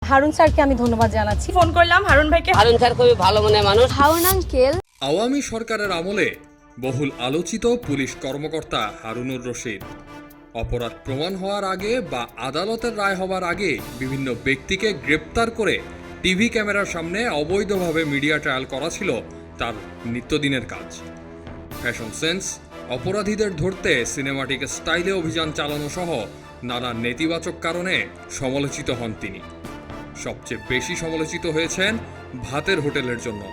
হারুন স্যারকে আমি ধন্যবাদ জানাচ্ছি। ফোন করলাম হারুন ভাইকে। হারুন স্যার খুবই ভালো মনের মানুষ। হারুন আঙ্কেল। আওয়ামী সরকারের আমলে বহুল আলোচিত পুলিশ কর্মকর্তা হারুনুর রশিদ অপরাধ প্রমাণ হওয়ার আগে বা আদালতের রায় হওয়ার আগে বিভিন্ন ব্যক্তিকে গ্রেপ্তার করে টিভি ক্যামেরার সামনে অবৈধভাবে মিডিয়া ট্রায়াল করা ছিল তার নিত্যদিনের কাজ। ফ্যাশন সেন্স, অপরাধীদের ধরতে সিনেমাটিক স্টাইলে অভিযান চালানো সহ নানা নেতিবাচক কারণে সমালোচিত হন তিনি। সবচেয়ে বেশি সমালোচিত হয়েছেন ভাতের হোটেলের জন্য।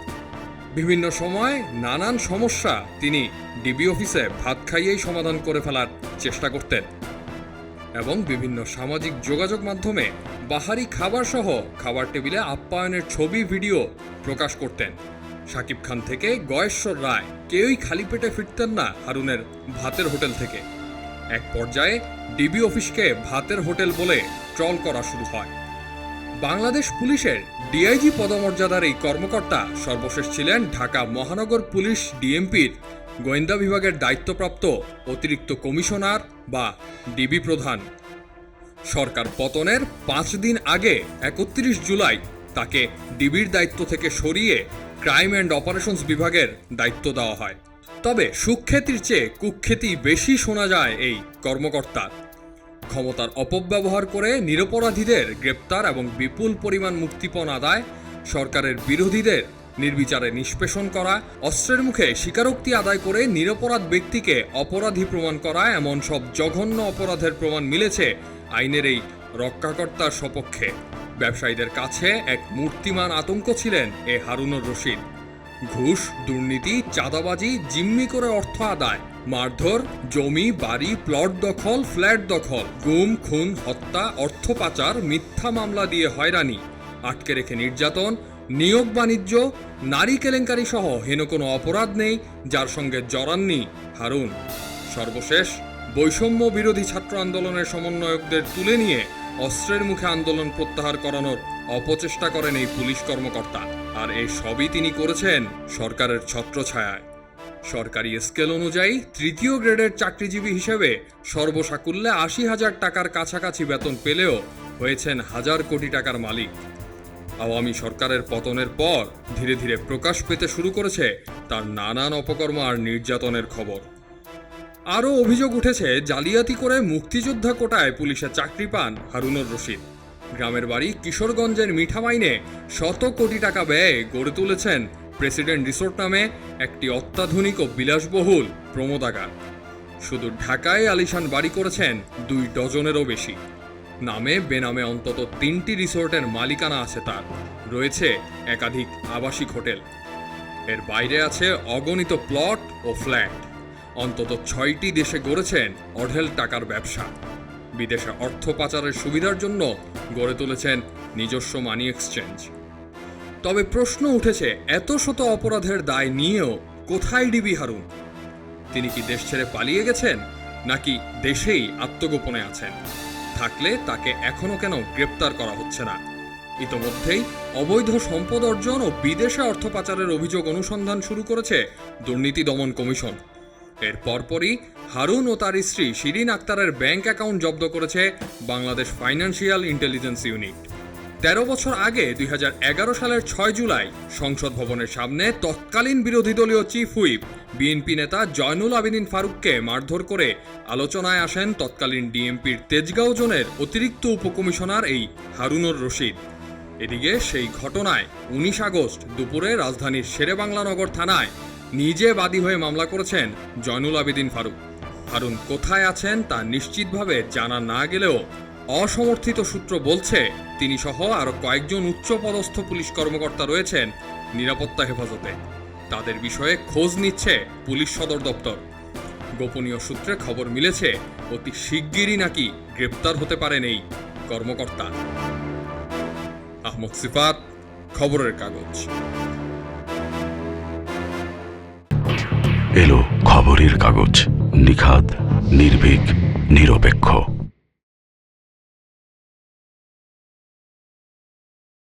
বিভিন্ন সময় নানান সমস্যা তিনি ডিবি অফিসে ভাত খাইয়েই সমাধান করে ফেলার চেষ্টা করতেন এবং বিভিন্ন সামাজিক যোগাযোগ মাধ্যমে বাহারি খাবার সহ খাবার টেবিলে আপ্যায়নের ছবি ভিডিও প্রকাশ করতেন। শাকিব খান থেকে গয়েশ্বর রায় কেউই খালি পেটে ফিরতেন না হারুনের ভাতের হোটেল থেকে। এক পর্যায়ে ডিবি অফিসকে ভাতের হোটেল বলে ট্রল করা শুরু হয়। বাংলাদেশ পুলিশের ডিআইজি পদমর্যাদার এই কর্মকর্তা সর্বশেষ ছিলেন ঢাকা মহানগর পুলিশ ডিএমপির গোয়েন্দা বিভাগের দায়িত্বপ্রাপ্ত অতিরিক্ত কমিশনার বা ডিবি প্রধান। সরকার পতনের 5 দিন আগে 31 জুলাই তাকে ডিবির দায়িত্ব থেকে সরিয়ে ক্রাইম অ্যান্ড অপারেশনস বিভাগের দায়িত্ব দেওয়া হয়। তবে সুখ্যাতির চেয়ে কুখ্যাতি বেশি শোনা যায় এই কর্মকর্তার। ক্ষমতার অপব্যবহার করে নিরপরাধীদের গ্রেপ্তার এবং বিপুল পরিমাণ মুক্তিপণ আদায়, সরকারের বিরোধীদের নির্বিচারে নিষ্পেষণ করা, অস্ত্রের মুখে স্বীকারোক্তি আদায় করে নিরপরাধ ব্যক্তিকে অপরাধী প্রমাণ করা, এমন সব জঘন্য অপরাধের প্রমাণ মিলেছে আইনের এই রক্ষাকর্তার সপক্ষে। ব্যবসায়ীদের কাছে এক মূর্তিমান আতঙ্ক ছিলেন এ হারুনুর রশিদ। ঘুষ, দুর্নীতি, চাঁদাবাজি, জিম্মি করে অর্থ আদায়, মারধর, জমি বাড়ি প্লট দখল, ফ্ল্যাট দখল, গুম খুন, হত্যা, অর্থ পাচার, মিথ্যা মামলা দিয়ে হয়রানি, আটকে রেখে নির্যাতন, নিয়োগ বাণিজ্য, নারী কেলেঙ্কারি সহ হেন কোনো অপরাধ নেই যার সঙ্গে জড়াননি হারুন। সর্বশেষ বৈষম্য বিরোধী ছাত্র আন্দোলনের সমন্বয়কদের তুলে নিয়ে অস্ত্রের মুখে আন্দোলন প্রত্যাহার করানোর অপচেষ্টা করেন এই পুলিশ কর্মকর্তা। আর এই সবই তিনি করেছেন সরকারের ছত্রছায়ায়। সরকারি স্কেল অনুযায়ী তৃতীয় গ্রেডের চাকরিজীবী হিসেবে সর্বসাকুল্যে 80,000 টাকার কাছাকাছি বেতন পেলেও হয়েছেন হাজার কোটি টাকার মালিক। আওয়ামী সরকারের পতনের পর ধীরে ধীরে প্রকাশ পেতে শুরু করেছে তার নানান অপকর্ম আর নির্যাতনের খবর। আরও অভিযোগ উঠেছে জালিয়াতি করে মুক্তিযোদ্ধা কোটায় পুলিশে চাকরি পান হারুনুর রশিদ। গ্রামের বাড়ি কিশোরগঞ্জের মিঠামাইনে শত কোটি টাকা ব্যয়ে গড়ে তুলেছেন প্রেসিডেন্ট রিসোর্ট নামে একটি অত্যাধুনিক ও বিলাসবহুল প্রমোদাগার। শুধু ঢাকায় আলিশান বাড়ি করেছেন 2 ডজনেরও বেশি। নামে বেনামে অন্তত 3টি রিসোর্টের মালিকানা আছে তার। রয়েছে একাধিক আবাসিক হোটেল। এর বাইরে আছে অগণিত প্লট ও ফ্ল্যাট। অন্তত 6টি দেশে গড়েছেন অঢেল টাকার ব্যবসা। বিদেশে অর্থ পাচারের সুবিধার জন্য গড়ে তুলেছেন নিজস্ব মানি এক্সচেঞ্জ। তবে প্রশ্ন উঠেছে, এত শত অপরাধের দায় নিয়েও কোথায় ডিবি হারুন? তিনি কি দেশ ছেড়ে পালিয়ে গেছেন, নাকি দেশেই আত্মগোপনে আছেন? থাকলে তাকে এখনো কেন গ্রেপ্তার করা হচ্ছে না? ইতোমধ্যেই অবৈধ সম্পদ অর্জন ও বিদেশে অর্থ পাচারের অভিযোগ অনুসন্ধান শুরু করেছে দুর্নীতি দমন কমিশন। এর পরপরই হারুন ও তার স্ত্রী শিরিন আক্তারের ব্যাংক অ্যাকাউন্ট জব্দ করেছে বাংলাদেশ ফাইন্যান্সিয়াল ইন্টেলিজেন্স ইউনিট। 13 বছর আগে 2011 সালের 6 জুলাই সংসদ ভবনের সামনে তৎকালীন বিরোধী দলীয় চিফ হুইপ বিএনপি নেতা জয়নুল আবেদিন ফারুককে মারধর করে আলোচনায় আসেন তৎকালীন ডিএমপির তেজগাঁও জোনের অতিরিক্ত উপকমিশনার এই হারুনুর রশিদ। এদিকে সেই ঘটনায় 19 আগস্ট দুপুরে রাজধানীর শেরেবাংলানগর থানায় নিজে বাদী হয়ে মামলা করেছেন জয়নুল আবেদিন ফারুক। হারুন কোথায় আছেন তা নিশ্চিতভাবে জানা না গেলেও অসমর্থিত সূত্র বলছে তিনি সহ আরো কয়েকজন উচ্চপদস্থ পুলিশ কর্মকর্তা রয়েছেন নিরাপত্তা হেফাজতে। তাদের বিষয়ে খোঁজ নিচ্ছে পুলিশ সদর দপ্তর। গোপনীয় সূত্রে খবর মিলেছে অতি শিগগিরই নাকি গ্রেপ্তার হতে পারেন এই কর্মকর্তা। আহমদ সিফাত, খবরের কাগজ। এলো খবরের কাগজ, নিখাত, নির্ভীক, নিরপেক্ষ।